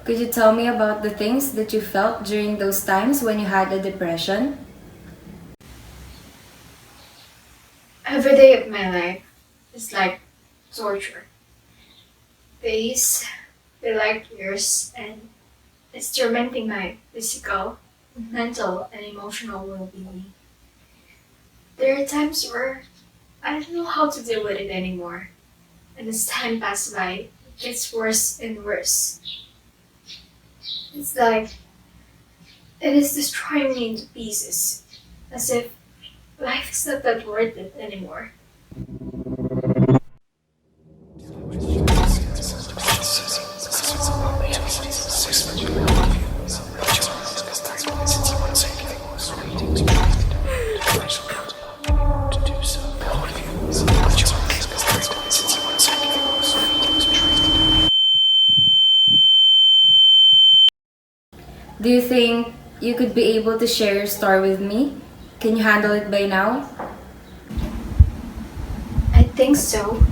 Could you tell me about the things that you felt during those times when you had a depression? Every day of my life is like torture. Days feel like years, and it's tormenting my physical, mental, and emotional well being. There are times where I don't know how to deal with it anymore, and as time passes by, it gets worse and worse. It's like it is destroying me into pieces, as if life is not that worth it anymore. Do you think you could be able to share your story with me? Can you handle it by now? I think so.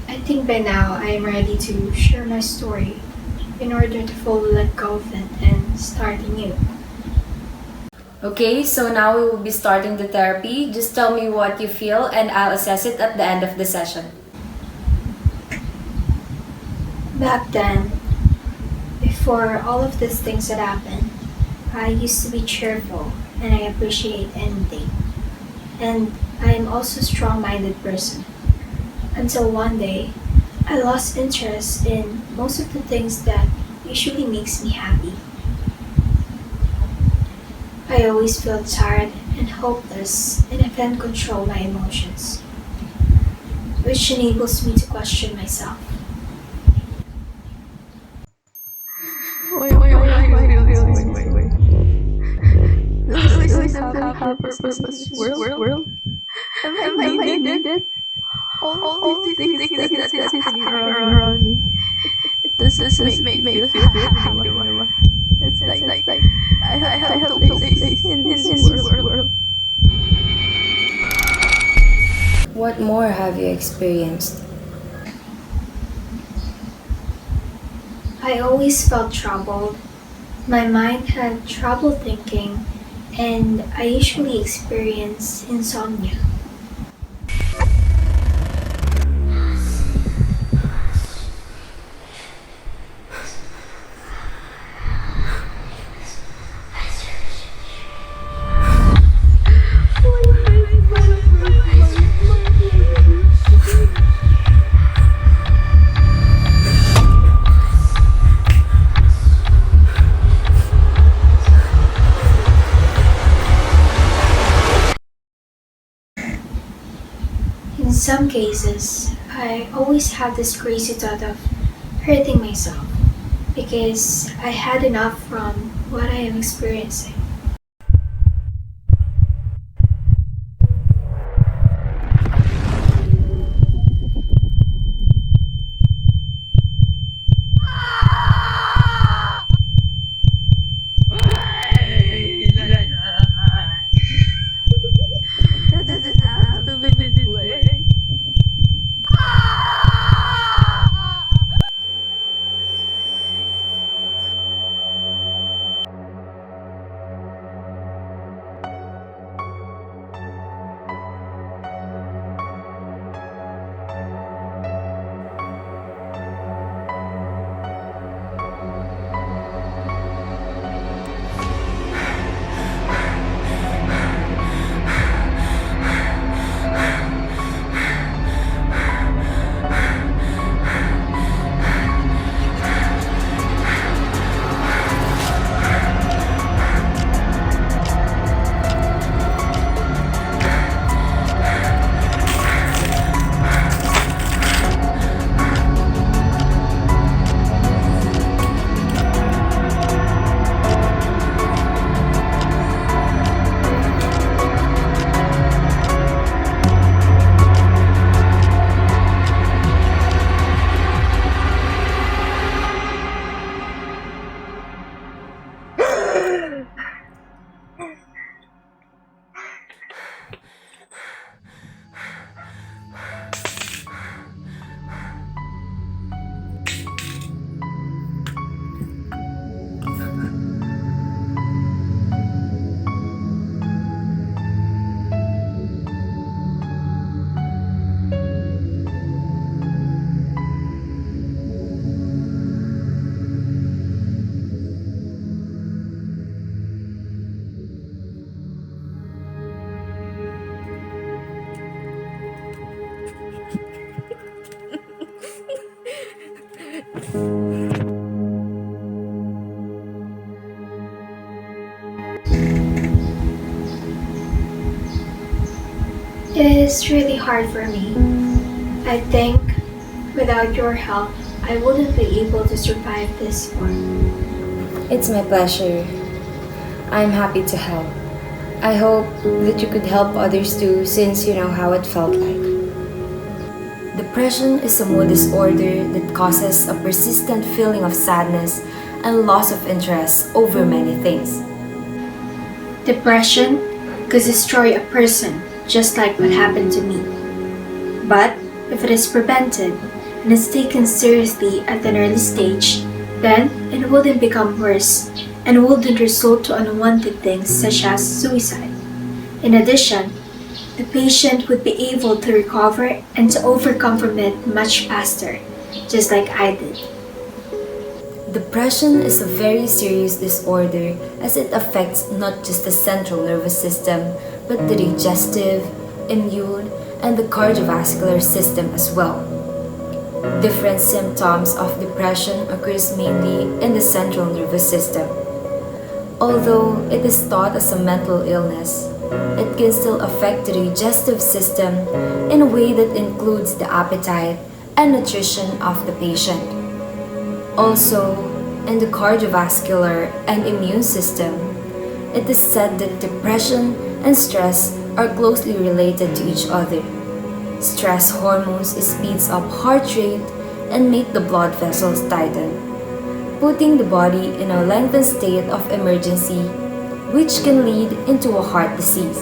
I think by now I am ready to share my story in order to fully let go of it and start anew. Okay, so now we will be starting the therapy. Just tell me what you feel and I'll assess it at the end of the session. Back then, before all of these things had happened, I used to be cheerful and I appreciate anything. And I am also a strong minded person. Until one day, I lost interest in most of the things that usually makes me happy. I always feel tired and hopeless and I can't control my emotions, which enables me to question myself. Wait. This is a happy purpose world. Am I needed? All these things that's happening around me. It doesn't make me feel happy anymore. It's like I have no place in this world. What more have you experienced? I always felt troubled. My mind had trouble thinking, and I usually experience insomnia. some cases, I always have this crazy thought of hurting myself because I had enough from what I am experiencing. It is really hard for me. I think without your help, I wouldn't be able to survive this far. It's my pleasure. I'm happy to help. I hope that you could help others too since you know how it felt like. Depression is a mood disorder that causes a persistent feeling of sadness and loss of interest over many things. Depression could destroy a person, just like what happened to me. But if it is prevented and is taken seriously at an early stage, then it wouldn't become worse and wouldn't result to unwanted things such as suicide. In addition, the patient would be able to recover and to overcome from it much faster, just like I did. Depression is a very serious disorder as it affects not just the central nervous system, but the digestive, immune, and the cardiovascular system as well. Different symptoms of depression occurs mainly in the central nervous system. Although it is thought as a mental illness, it can still affect the digestive system in a way that includes the appetite and nutrition of the patient. Also, in the cardiovascular and immune system, it is said that depression and stress are closely related to each other. Stress hormones speeds up heart rate and make the blood vessels tighten, putting the body in a lengthened state of emergency, which can lead into a heart disease.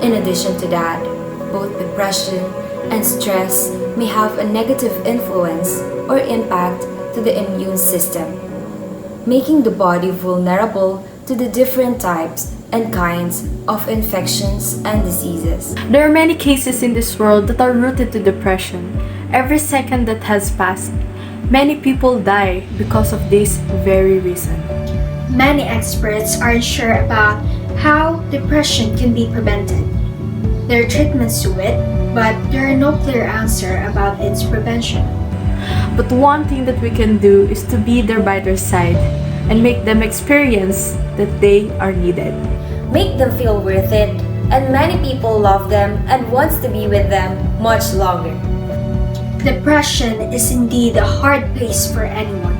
In addition to that, both depression and stress may have a negative influence or impact to the immune system, making the body vulnerable to the different types and kinds of infections and diseases. There are many cases in this world that are rooted to depression. Every second that has passed, many people die because of this very reason. Many experts aren't sure about how depression can be prevented. There are treatments to it, but there are no clear answer about its prevention. But one thing that we can do is to be there by their side and make them experience that they are needed. Make them feel worth it and many people love them and wants to be with them much longer. Depression is indeed a hard place for anyone,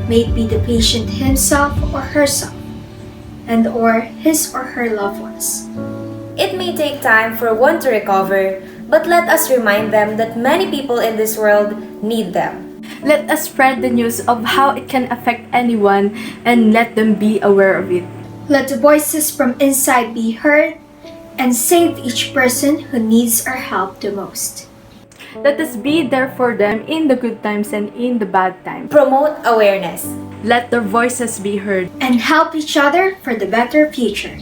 may it be the patient himself or herself, and or his or her loved ones. It may take time for one to recover, but let us remind them that many people in this world need them. Let us spread the news of how it can affect anyone and let them be aware of it. Let the voices from inside be heard and save each person who needs our help the most. Let us be there for them in the good times and in the bad times. Promote awareness. Let their voices be heard. And help each other for the better future.